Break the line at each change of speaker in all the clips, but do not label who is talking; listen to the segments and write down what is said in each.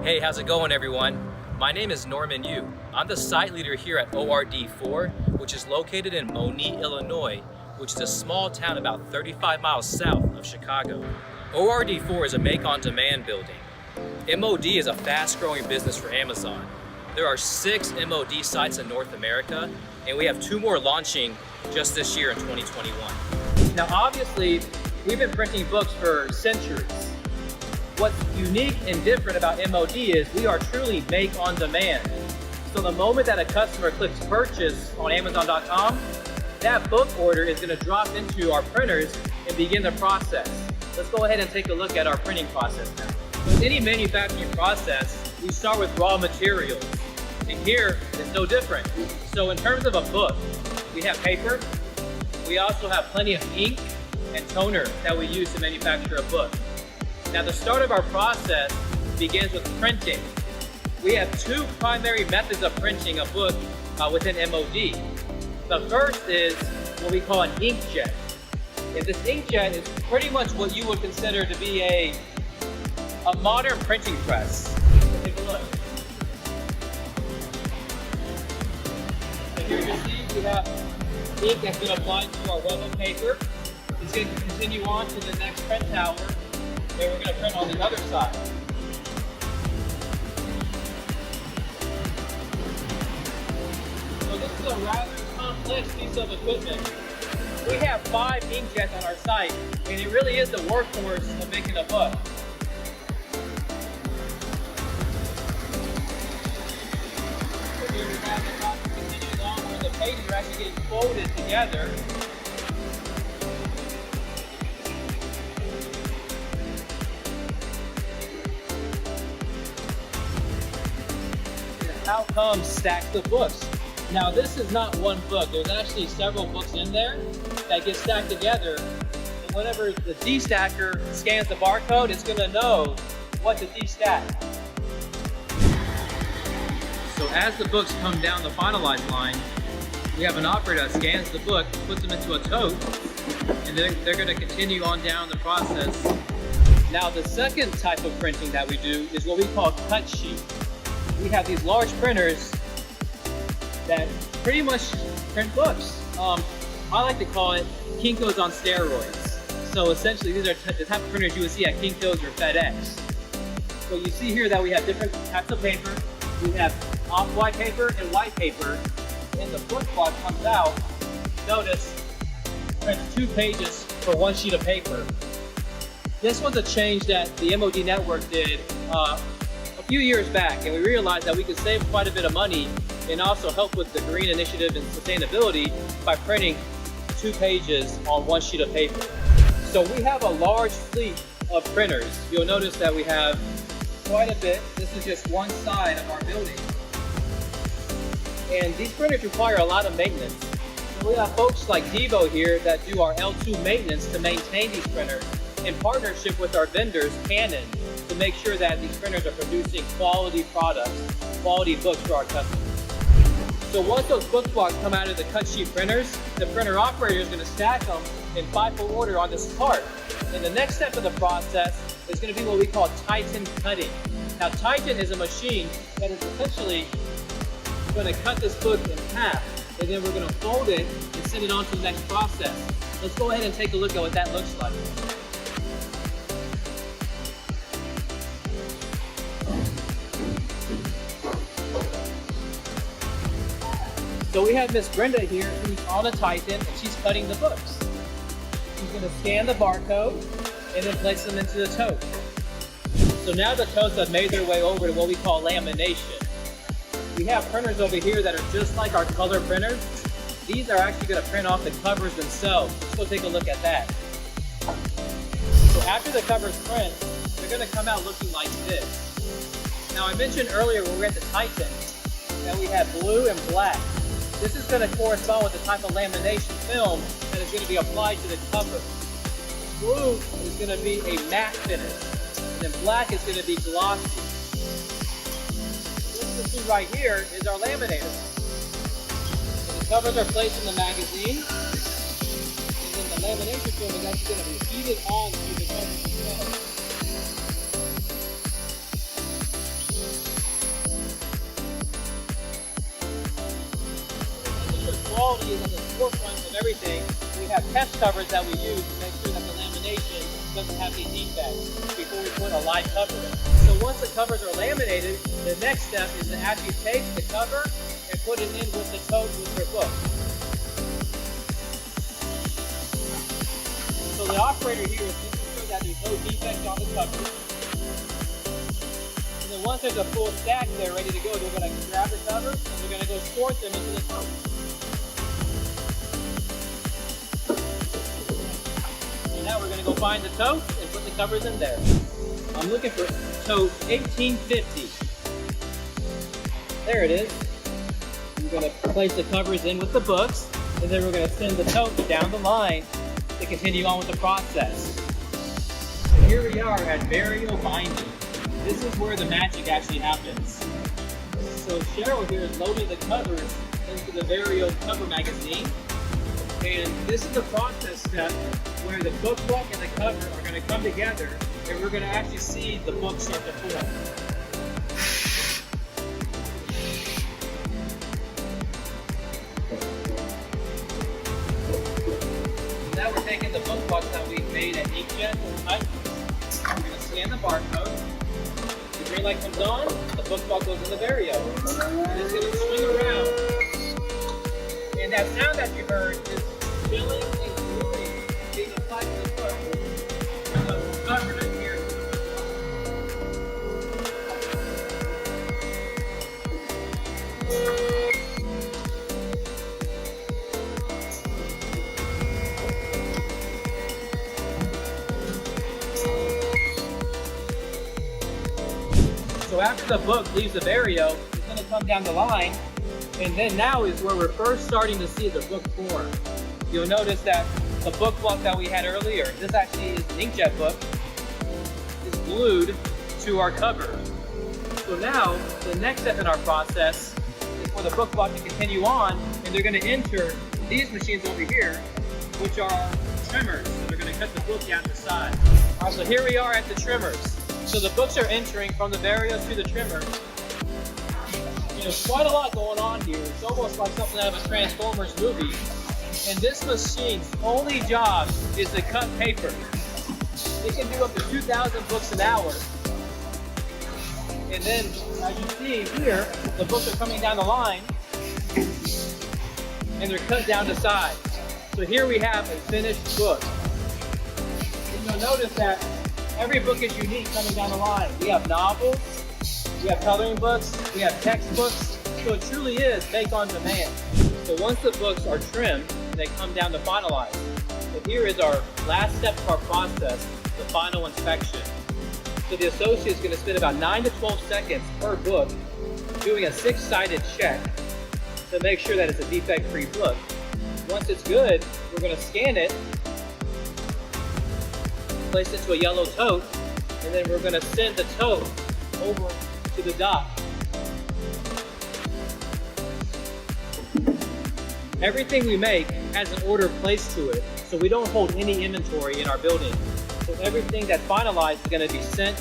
Hey, how's it going, everyone? My name is Norman Yu. I'm the site leader here at ORD4, which is located in Moni, Illinois, which is a small town about 35 miles south of Chicago. ORD4 is a make-on-demand building. MOD is a fast-growing business for Amazon. There are 6 MOD sites in North America, and we have 2 more launching just this year in 2021. Now, obviously, we've been printing books for centuries. What's unique and different about MOD is we are truly make on demand. So the moment that a customer clicks purchase on Amazon.com, that book order is going to drop into our printers and begin the process. Let's go ahead and take a look at our printing process now. With any manufacturing process, we start with raw materials. And here, it's no different. So in terms of a book, we have paper. We also have plenty of ink and toner that we use to manufacture a book. Now, the start of our process begins with printing. We have 2 primary methods of printing a book within MOD. The first is what we call an inkjet. And this inkjet is pretty much what you would consider to be a modern printing press. So take a look. So here you see we have ink that's been applied to our rubber paper. It's going to continue on to the next print tower. And we're going to print on the other side. So this is a rather complex piece of equipment. We have 5 inkjets on our site, and it really is the workhorse of making a book. So here we have the process continuing on where the pages are actually getting folded together. Outcome stacks of books. Now, this is not one book. There's actually several books in there that get stacked together. And whenever the destacker scans the barcode, it's going to know what to destack. So as the books come down the finalized line, we have an operator that scans the book, puts them into a tote, and they're going to continue on down the process. Now, the second type of printing that we do is what we call cut sheet. We have these large printers that pretty much print books. I like to call it Kinko's on steroids. So essentially, these are the type of printers you would see at Kinko's or FedEx. So you see here that we have different types of paper. We have off-white paper and white paper. And the book box comes out, notice, prints 2 pages for 1 sheet of paper. This was a change that the MOD network did a few years back, and we realized that we could save quite a bit of money and also help with the green initiative and sustainability by printing 2 pages on 1 sheet of paper. So we have a large fleet of printers. You'll notice that we have quite a bit. This is just one side of our building. And these printers require a lot of maintenance. So we have folks like Devo here that do our L2 maintenance to maintain these printers in partnership with our vendors, Canon, to make sure that these printers are producing quality products, quality books for our customers. So once those book blocks come out of the cut sheet printers, the printer operator is going to stack them in FIFO order on this cart. And the next step of the process is going to be what we call Titan cutting. Now, Titan is a machine that is essentially going to cut this book in half, and then we're going to fold it and send it on to the next process. Let's go ahead and take a look at what that looks like. So we have Miss Brenda here who's on a Titan, and she's cutting the books. She's going to scan the barcode and then place them into the tote. So now the totes have made their way over to what we call lamination. We have printers over here that are just like our color printers. These are actually going to print off the covers themselves. Let's go take a look at that. So after the covers print, they're going to come out looking like this. Now, I mentioned earlier when we were at the Titan that we have blue and black. This is going to correspond with the type of lamination film that is going to be applied to the cover. Blue is going to be a matte finish, and then black is going to be glossy. This machine right here is our laminator. So the covers are placed in the magazine, and then the lamination film is actually going to be heated onto the cover itself. quality is at the forefront of everything. We have test covers that we use to make sure that the lamination doesn't have any defects before we put a live cover in. So once the covers are laminated, the next step is to actually take the cover and put it in with the tote with your book. So the operator here is making sure that there's no defects on the cover. And then once there's a full stack there ready to go, they're going to grab the cover and they're going to go sort them into the tote. And now we're going to go find the tote and put the covers in there. I'm looking for tote 1850. There it is. We're going to place the covers in with the books, and then we're going to send the tote down the line to continue on with the process. And here we are at VARIOPRINT. This is where the magic actually happens. So Cheryl here is loading the covers into the Vario cover magazine. And this is the process step where the book and the cover are going to come together, and we're going to actually see the book start to form. Now we're taking the book box that we made at inkjet or type. We're going to scan the barcode. The green light comes on, the book box goes in the Vario. And it's going to swing around. And that sound that you heard is filling and gluing being applied to the book. So cover it here. So after the book leaves the Vario, it's going to come down the line, and then now is where we're first starting to see the book form. You'll notice that the book block that we had earlier, this actually is an inkjet book, is glued to our cover. So now, the next step in our process is for the book block to continue on, and they're going to enter these machines over here, which are trimmers. So they're going to cut the book down to size. All right, so here we are at the trimmers. So the books are entering from the Varios to the trimmers. You know, quite a lot going on here. It's almost like something out of a Transformers movie. And this machine's only job is to cut paper. It can do up to 2,000 books an hour. And then, as you see here, the books are coming down the line, and they're cut down to size. So here we have a finished book. And you'll notice that every book is unique coming down the line. We have novels, we have coloring books, we have textbooks, so it truly is make on demand. So once the books are trimmed, they come down to finalize. So here is our last step of our process, the final inspection. So the associate is going to spend about 9 to 12 seconds per book doing a 6-sided check to make sure that it's a defect-free book. Once it's good, we're going to scan it, place it to a yellow tote, and then we're going to send the tote over to the dock. Everything we make has an order placed to it, so we don't hold any inventory in our building. So everything that's finalized is going to be sent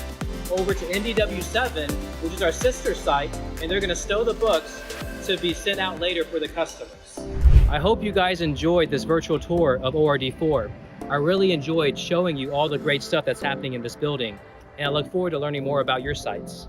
over to NDW7, which is our sister site, and they're going to stow the books to be sent out later for the customers. I hope you guys enjoyed this virtual tour of ORD4. I really enjoyed showing you all the great stuff that's happening in this building, and I look forward to learning more about your sites.